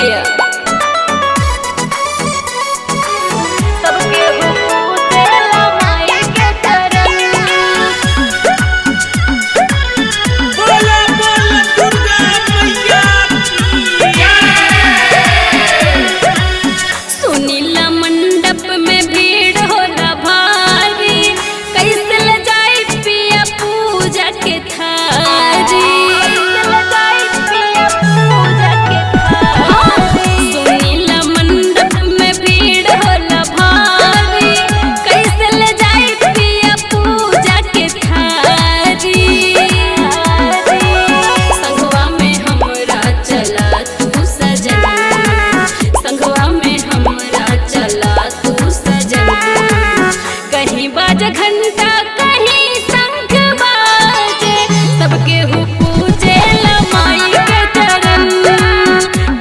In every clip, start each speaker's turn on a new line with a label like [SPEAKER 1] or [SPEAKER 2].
[SPEAKER 1] भैया। सबके पूजेला माई के चरण।
[SPEAKER 2] बोला बोला दुर्गा मैया
[SPEAKER 1] सुनीला मंडप में भीड़ होला भारी, कैसे ले जाई पिया पूजा के थारी। सुनीला मंडप में भीड़ होला भारी, कैसे ले जाई पिया पूजा के थारी। संगवा में हमरा चला तू सजन, संगवा में हमरा चला तू सजन। कहीं बाज घंटा कहीं शंख बाजे, सबके पूजेला माई के चरण।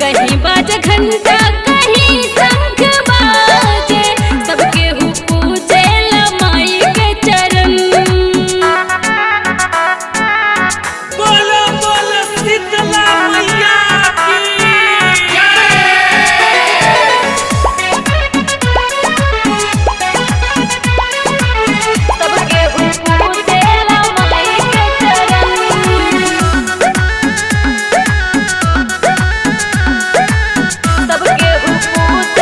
[SPEAKER 1] कहीं बाज घंटा कहीं शंख बाजे, सबके पूजेला माई के चरण।
[SPEAKER 2] बोला बोला शीतला मैया
[SPEAKER 1] सबके पूजेला माई के चरण। सबके पूजेला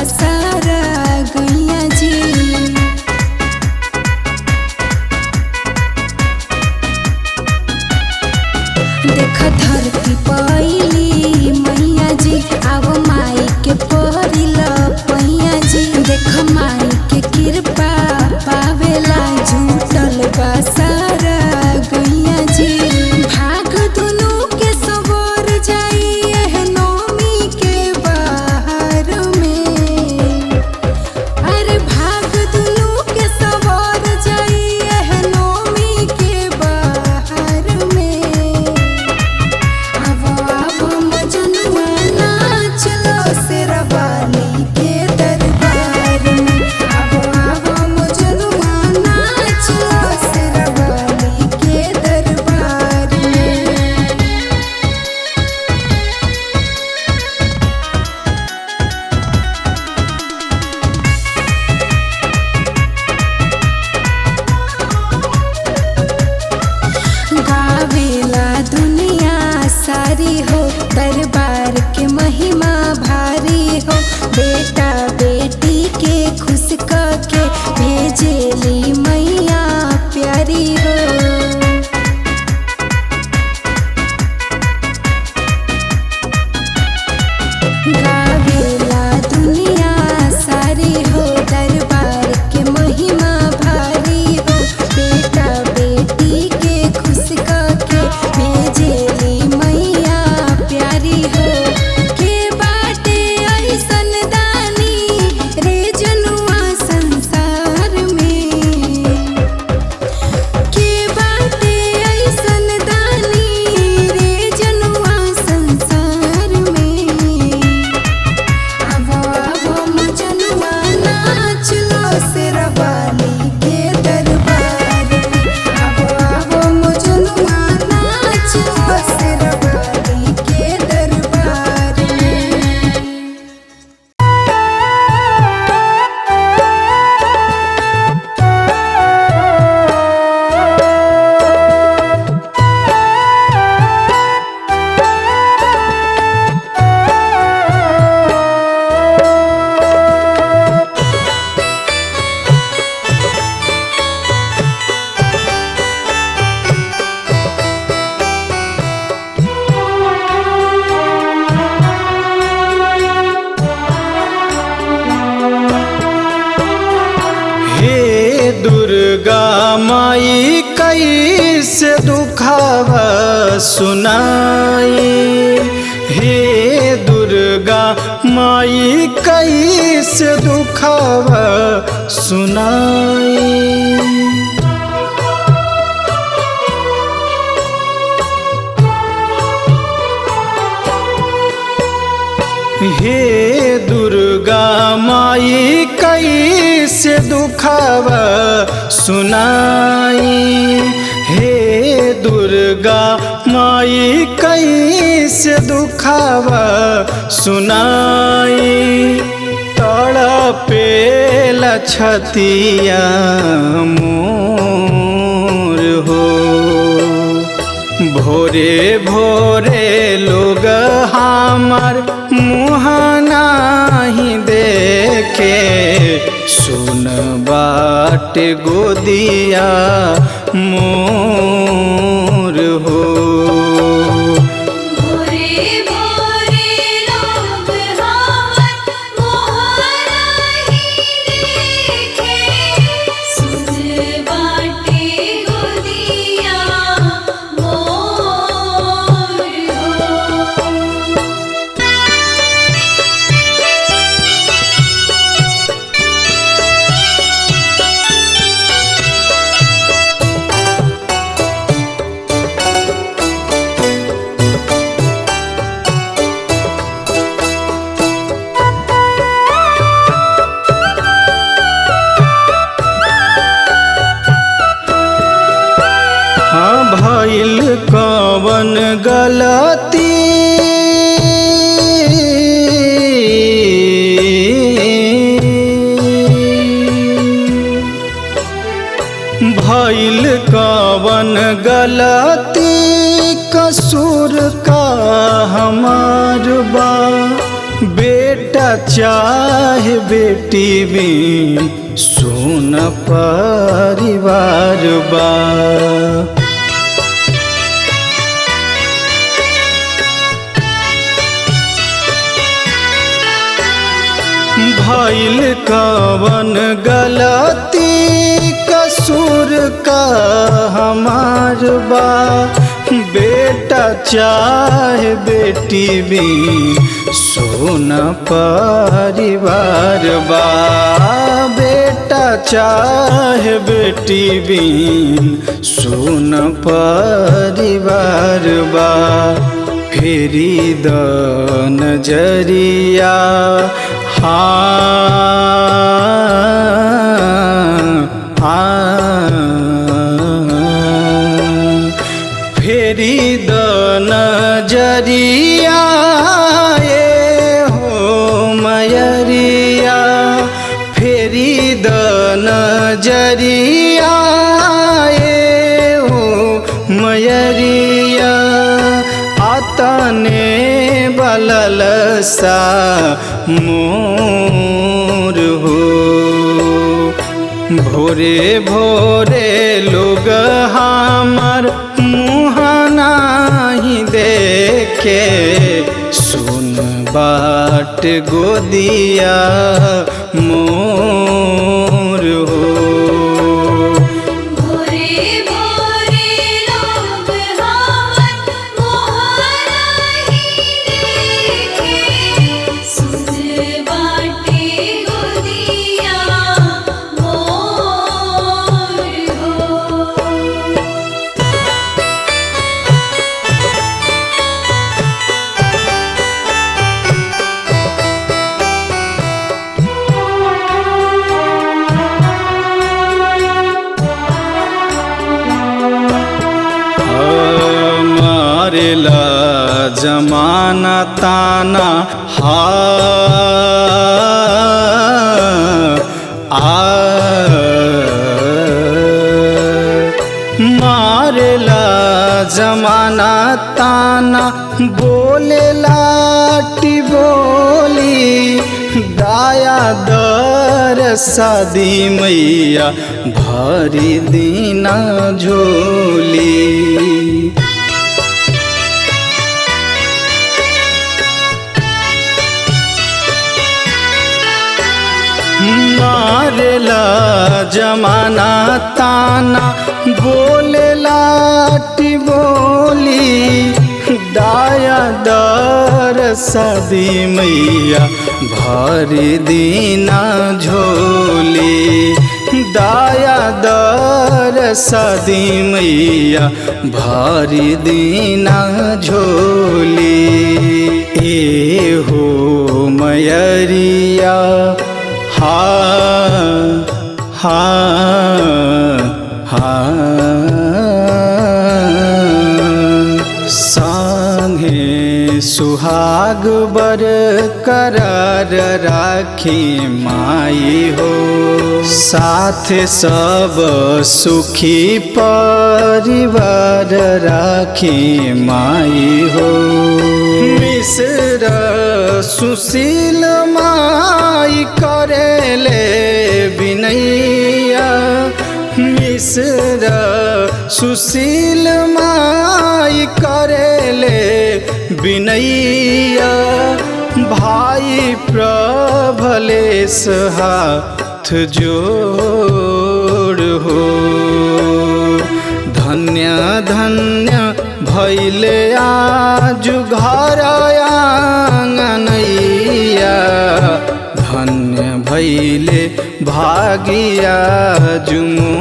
[SPEAKER 3] सारा गैया जी। देख धरती पइली मैया जी, आव माई के परिल पैया जी। देख माई के कृपा पावेला झूठल बा सारा गैया जी। भाग दुनू के सवर जाई एह नौमी के बाहर में। अरे भाग दुनू के सवर जाई एह नौमी के बाहर में। आवो मजनुआ नाच लो शेरवाली के दरबार में। आवो मजनुआ नाच लो शेरवाली के दरबार में। गावेला दुनिया सारी हो, दरबार के महिमा भारी हो। बेटा बेटी के खुश करके भेजेली मैया प्यारी हो। गावेला दुनिया सारी हो, दरबार के महिमा भारी हो। बेटा बेटी के खुश करके भेजेली मैया प्यारी हो। के बाटे ऐसन दानी रे जनुआ संसार में। के बाटे ऐसन दानी रे जनुआ संसार में। आवो मजनुआ नाच लो शेरवाली के दरबार में। आवो मजनुआ नाच लो शेरवाली के दरबार में।
[SPEAKER 4] हे दुर्गा माई कैसे दुखावा सुनाई। हे दुर्गा माई कैसे दुखावा सुनाई। हे दुर्गा माई कैसे दुखावा सुनाई। हे दुर्गा माई कैसे दुखावा सुनाई। तड़पेला छतिया मोर हो। भोरे भोरे लोग हमार मुँह नाही देखे। सुन बाट गोदिया मोर हो।
[SPEAKER 1] भोरे भोरे लोग हमर मोहराही देखे। सुन बाटे गोदिया मोर हो।
[SPEAKER 4] भइल कवन गलती भइल कवन गलती कसूर का हमार बा। बेटा बेटा चाहे बेटी बिन सुन परिवार बा। भइल कवन गलती कसूर का हमार बा। बेटा चाहे बेटी भी सुन परिवार बा। बेटा चाहे बेटी भी सुन परिवार बा। फेरी द नजरिया फेरी द नजरिया ये हो मयरिया। फेरी द नजरिया ये हो मयरिया। आतने बलल सा मोर हो। भोरे भोरे लोग हमार मुँह नाही देखे। सुन बाट गोदिया मोर हो।
[SPEAKER 1] भोरे भोरे लोग हमर मुँह नाही देखे। सुन बाटे गोदिया मोर हो।
[SPEAKER 4] मारेला जमाना ताना मारेला जमाना ताना बोलेला टी बोली। दाया दर शादी मैया भरी दीना झोली। मारेला जमाना ताना बोलेला टी बोली। दाया दर शादी मैया भरी दीना झोली। दाया दर शादी मैया भरी दीना झोली। ए हो मयरिया संगे सुहाग बर करार राखी माई हो। साथ सब सुखी परिवार राखी माई हो। मिश्र सुशील माई करेले बिनैया। मिश्र सुशील माई करेले बिनैया। भाई प्रभलेश हाथ जोड़ हो। धन्य धन्य भैले आज घर आंगनैया। धन्य भैले भागिया जुमो